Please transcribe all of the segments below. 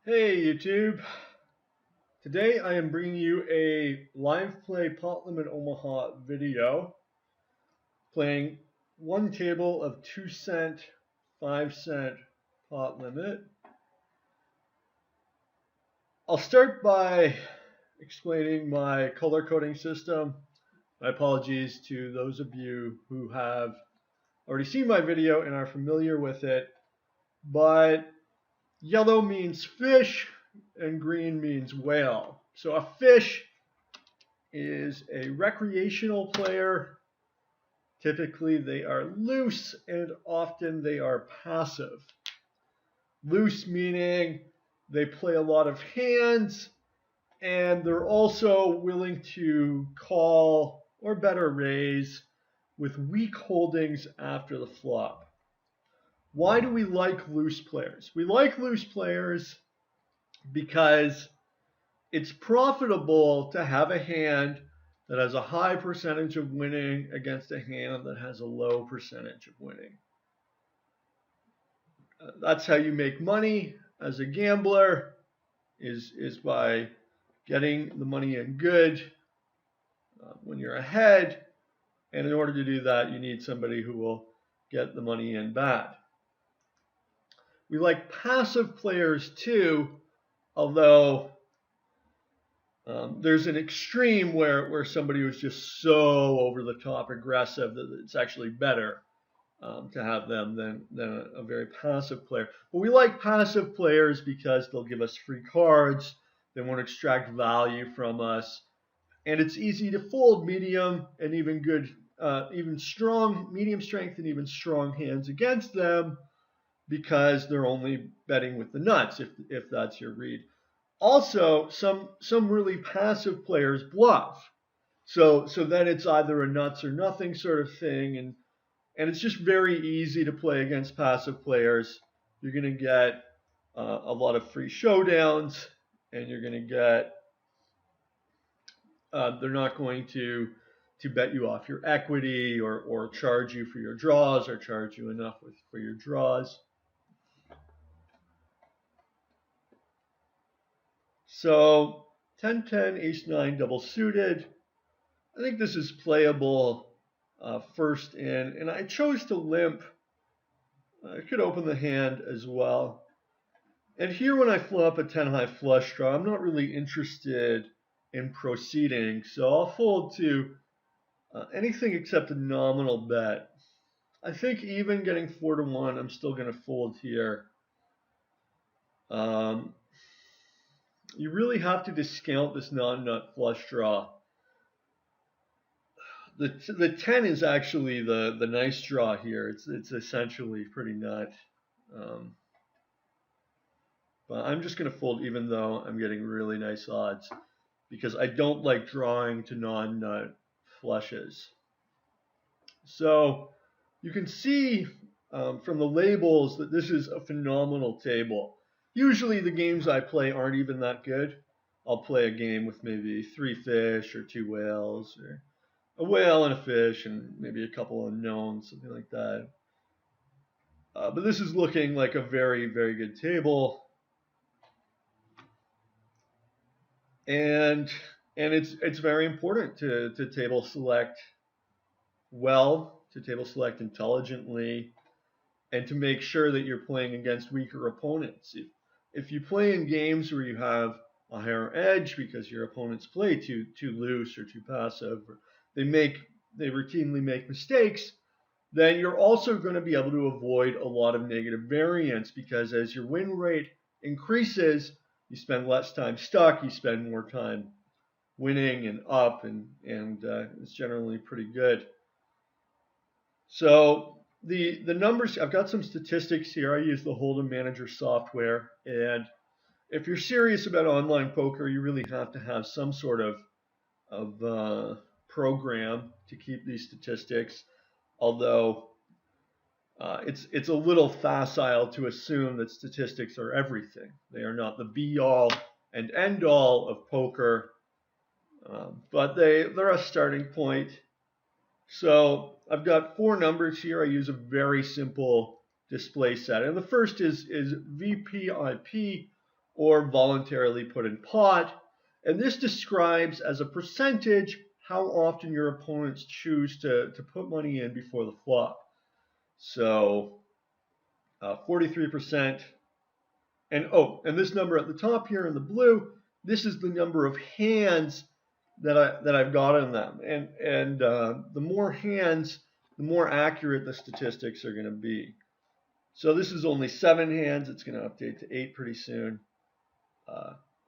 Hey YouTube! Today I am bringing you a live play Pot Limit Omaha video playing one table of 2-cent, 5-cent pot limit. I'll start by explaining my color coding system. My apologies to those of you who have already seen my video and are familiar with it, but yellow means fish and green means whale. So a fish is a recreational player. Typically they are loose and often they are passive. Loose meaning they play a lot of hands and they're also willing to call or better raise with weak holdings after the flop. Why do we like loose players? We like loose players because it's profitable to have a hand that has a high percentage of winning against a hand that has a low percentage of winning. That's how you make money as a gambler, is by getting the money in good when you're ahead. And in order to do that, you need somebody who will get the money in bad. We like passive players too, although there's an extreme where somebody was just so over the top aggressive that it's actually better to have them than a very passive player. But we like passive players because they'll give us free cards, they won't extract value from us, and it's easy to fold medium and even good, even strong, medium strength and even strong hands against them because they're only betting with the nuts if that's your read. Also, some really passive players bluff. So then it's either a nuts or nothing sort of thing, and it's just very easy to play against passive players. You're going to get a lot of free showdowns, and you're going to get they're not going to bet you off your equity or charge you for your draws or charge you enough for your draws. So 10-10, ace-9 double suited. I think this is playable first in, and I chose to limp. I could open the hand as well. And here when I flop a 10-high flush draw, I'm not really interested in proceeding, so I'll fold to anything except a nominal bet. I think even getting 4-1, I'm still going to fold here. You really have to discount this non-nut flush draw. The 10 is actually the nice draw here. It's essentially pretty nut. But I'm just going to fold even though I'm getting really nice odds because I don't like drawing to non-nut flushes. So you can see from the labels that this is a phenomenal table. Usually the games I play aren't even that good. I'll play a game with maybe 3 fish or 2 whales, or a whale and a fish and maybe a couple unknowns, something like that. But this is looking like a very, very good table. And it's very important to table select well, to table select intelligently, and to make sure that you're playing against weaker opponents. If you play in games where you have a higher edge because your opponents play too loose or too passive, or they routinely make mistakes, then you're also going to be able to avoid a lot of negative variance because as your win rate increases, you spend less time stuck, you spend more time winning and up, and it's generally pretty good. So the numbers, I've got some statistics here. I use the Hold'em Manager software, and if you're serious about online poker, you really have to have some sort of program to keep these statistics. Although it's a little facile to assume that statistics are everything. They are not the be-all and end-all of poker, but they're a starting point. So I've got 4 numbers here. I use a very simple display set. And the first is VPIP, or voluntarily put in pot. And this describes as a percentage how often your opponents choose to put money in before the flop. So 43%. And this number at the top here in the blue, this is the number of hands that I've got in them. And the more hands, the more accurate the statistics are going to be. So this is only 7 hands. It's going to update to 8 pretty soon.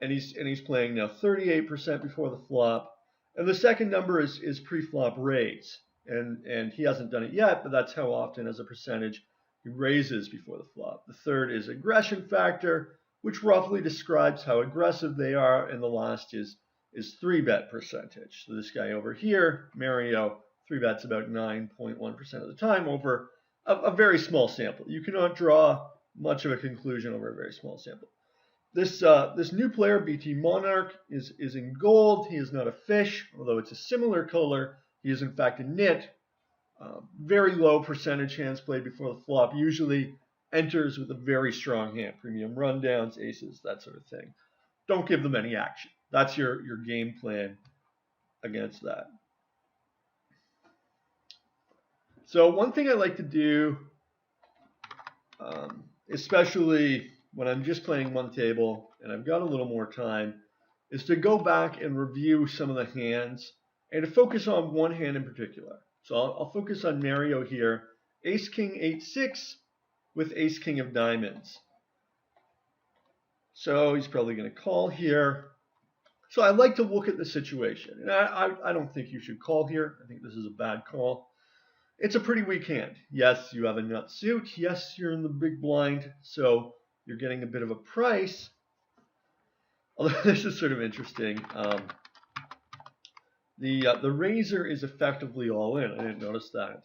And he's playing now 38% before the flop. And the second number is pre-flop raise. And he hasn't done it yet, but that's how often as a percentage he raises before the flop. The third is aggression factor, which roughly describes how aggressive they are. And the last is 3-bet percentage. So this guy over here, Mario, 3-bets about 9.1% of the time over a very small sample. You cannot draw much of a conclusion over a very small sample. This new player, BT Monarch, is in gold. He is not a fish, although it's a similar color. He is in fact a nit. Very low percentage hands played before the flop. Usually enters with a very strong hand. Premium rundowns, aces, that sort of thing. Don't give them any action. That's your game plan against that. So one thing I like to do, especially when I'm just playing one table and I've got a little more time, is to go back and review some of the hands and to focus on one hand in particular. So I'll focus on Mario here. Ace, King, 8-6 with Ace, King of diamonds. So he's probably going to call here. So I like to look at the situation. And I don't think you should call here. I think this is a bad call. It's a pretty weak hand. Yes, you have a nut suit. Yes, you're in the big blind. So you're getting a bit of a price. Although this is sort of interesting. The raiser is effectively all in. I didn't notice that.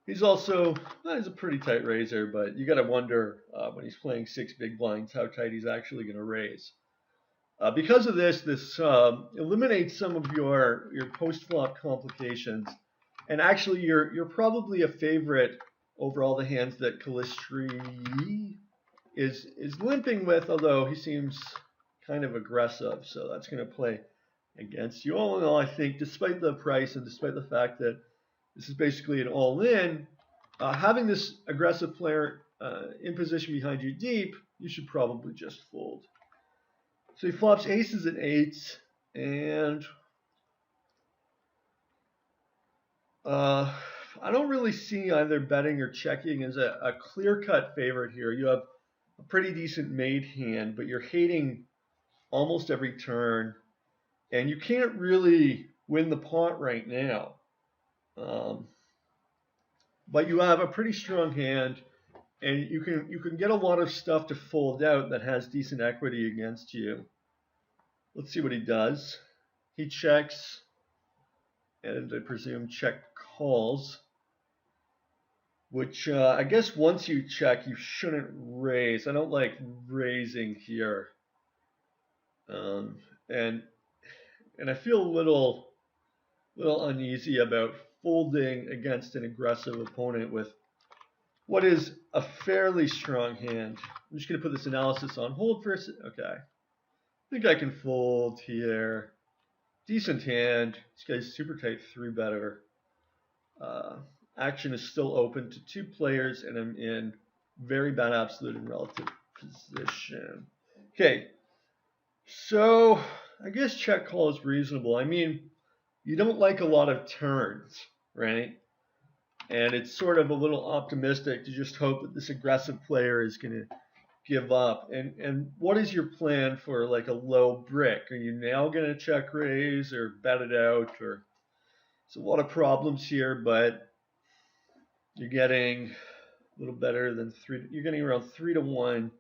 He's also, he's a pretty tight raiser, but you got to wonder when he's playing 6 big blinds how tight he's actually going to raise. Because of this eliminates some of your post-flop complications, and actually you're probably a favorite over all the hands that Calistri is limping with, although he seems kind of aggressive, so that's going to play against you. All in all, I think, despite the price and despite the fact that this is basically an all-in, having this aggressive player in position behind you deep, you should probably just fold. So he flops aces and 8s, and I don't really see either betting or checking as a clear-cut favorite here. You have a pretty decent made hand, but you're hating almost every turn, and you can't really win the pot right now. But you have a pretty strong hand, and you can get a lot of stuff to fold out that has decent equity against you. Let's see what he does. He checks, and I presume check calls, which I guess once you check, you shouldn't raise. I don't like raising here, and I feel a little uneasy about folding against an aggressive opponent with what is a fairly strong hand. I'm just going to put this analysis on hold for a second. Okay. I think I can fold here. Decent hand. This guy's super tight 3-better. Action is still open to 2 players, and I'm in very bad absolute and relative position. Okay. So I guess check call is reasonable. I mean, you don't like a lot of turns, right? And it's sort of a little optimistic to just hope that this aggressive player is going to give up. And what is your plan for like a low brick? Are you now going to check raise or bet it out? Or it's a lot of problems here, but you're getting a little better than 3. You're getting around 3-1.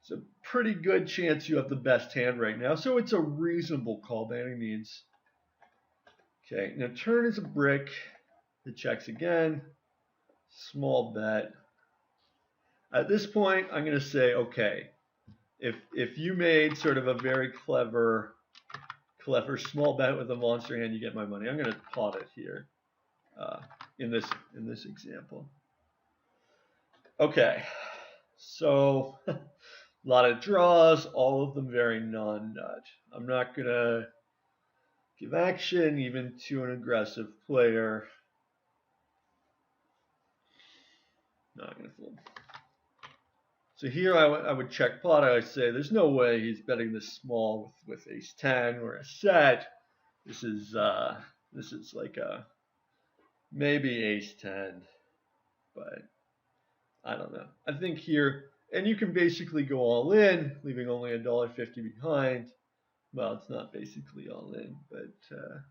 It's a pretty good chance you have the best hand right now. So it's a reasonable call by any means. Okay, now turn is a brick. It checks again. Small bet. At this point, I'm going to say, okay, if you made sort of a very clever small bet with a monster hand, you get my money. I'm going to pot it here in this example. Okay, So a lot of draws, all of them very non-nut. I'm not going to give action even to an aggressive player. Not going to fold. So here I would check pot. I would say there's no way he's betting this small with ace 10 or a set. This is like a maybe ace 10, but I don't know. I think here, and you can basically go all in, leaving only $1.50 behind. Well, it's not basically all in, but I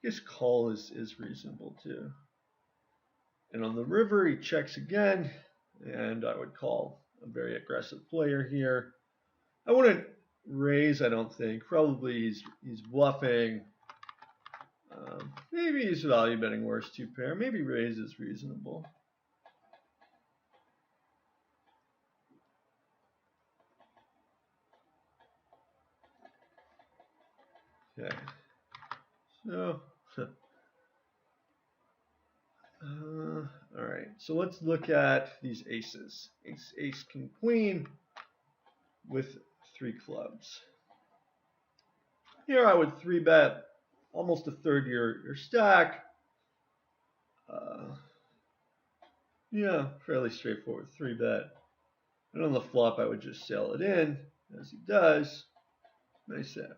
guess call is reasonable too. And on the river, he checks again, and I would call. A very aggressive player here. I wouldn't raise, I don't think. Probably he's bluffing. Maybe he's value betting worse two pair. Maybe raise is reasonable. Okay. So, all right. So let's look at these aces. Ace, ace, king, queen with 3 clubs. Here I would 3-bet almost a third your stack. Yeah, fairly straightforward 3-bet. And on the flop, I would just sail it in, as he does. Nice set.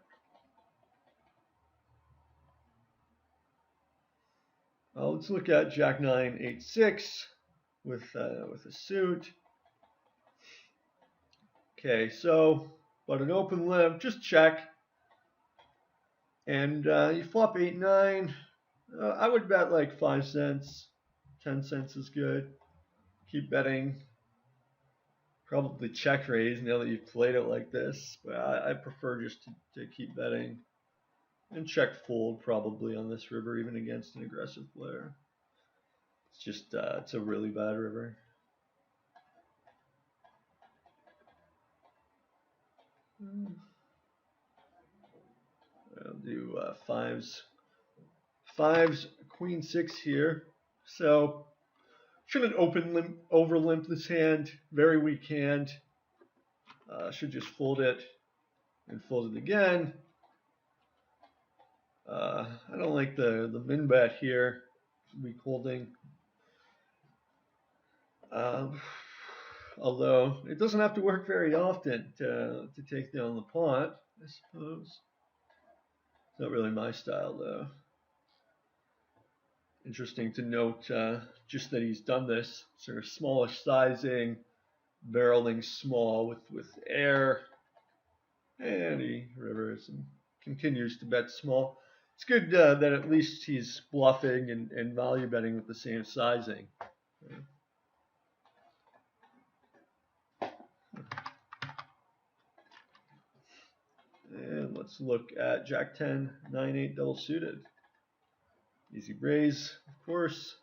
Let's look at Jack 9, 8, 6 with a suit. Okay, so but an open limp, just check. And you flop 8, 9. I would bet like 5 cents. 10 cents is good. Keep betting. Probably check raise now that you've played it like this. But I prefer just to keep betting. And check fold probably on this river, even against an aggressive player. It's just, it's a really bad river. I'll do fives, queen 6 here. So shouldn't open limp, over limp this hand. Very weak hand. Should just fold it and fold it again. I don't like the min bet here. Weak holding. Although it doesn't have to work very often to take down the pot, I suppose. It's not really my style though. Interesting to note just that he's done this sort of smallish sizing, barreling small with air, and he rivers and continues to bet small. It's good that at least he's bluffing and value betting with the same sizing. And let's look at Jack 10, 9, 8 double suited. Easy raise, of course,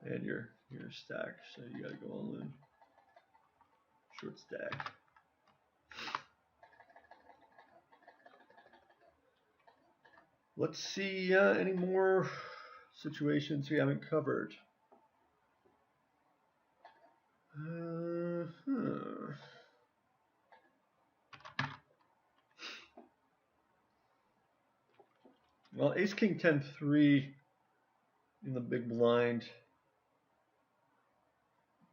and your stack. So you gotta go all in. Short stack. Let's see any more situations we haven't covered. Well, ace king 10 3 in the big blind.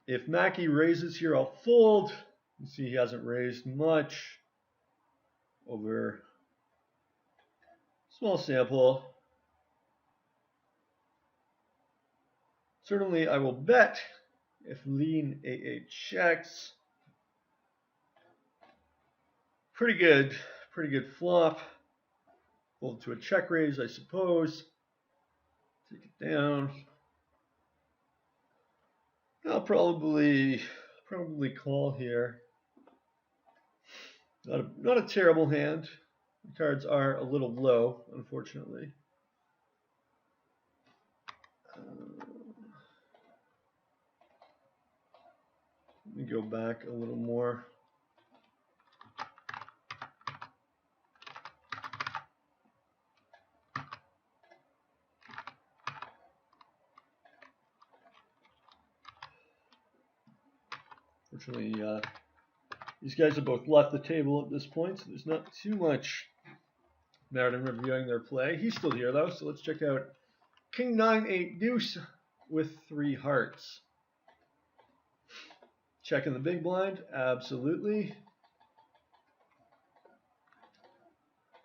If Mackie raises here, I'll fold. You see he hasn't raised much over small sample. Certainly I will bet if lean 8-8 checks. Pretty good flop. Fold to a check raise, I suppose. Take it down. I'll probably call here. Not a terrible hand. The cards are a little low, unfortunately. Let me go back a little more. Unfortunately, these guys have both left the table at this point, so there's not too much merit in reviewing their play. He's still here though, so let's check out King 9-8 deuce with 3 hearts. Checking the big blind, absolutely.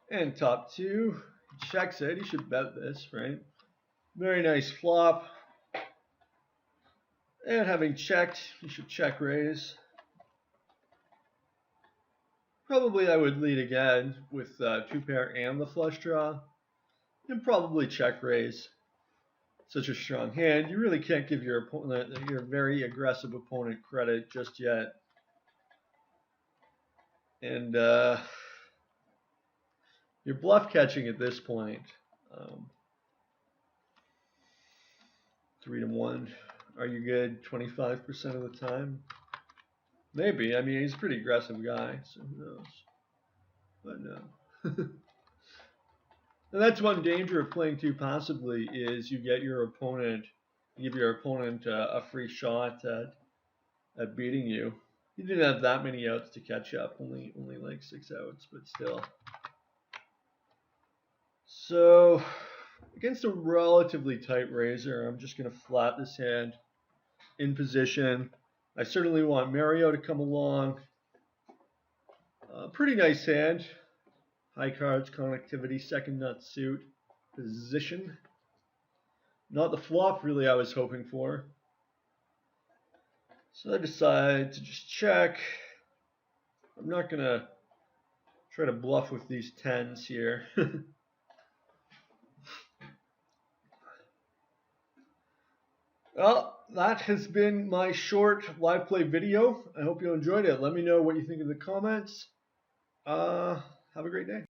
And top 2, checks it. He should bet this, right? Very nice flop. And having checked, he should check raise. Probably I would lead again with 2-pair and the flush draw. And probably check raise. Such a strong hand. You really can't give your opponent, your very aggressive opponent, credit just yet. And you're bluff catching at this point. 3-1. Are you good 25% of the time? Maybe. I mean, he's a pretty aggressive guy, so who knows? But no. And that's one danger of playing too passively is you get your opponent, you give your opponent a free shot at beating you. You didn't have that many outs to catch up, only like 6 outs, but still. So against a relatively tight raiser, I'm just going to flat this hand in position. I certainly want Mario to come along. Pretty nice hand. High cards, connectivity, second nut suit, position. Not the flop really I was hoping for. So I decide to just check. I'm not going to try to bluff with these 10s here. Well, that has been my short live play video. I hope you enjoyed it. Let me know what you think in the comments. Have a great day.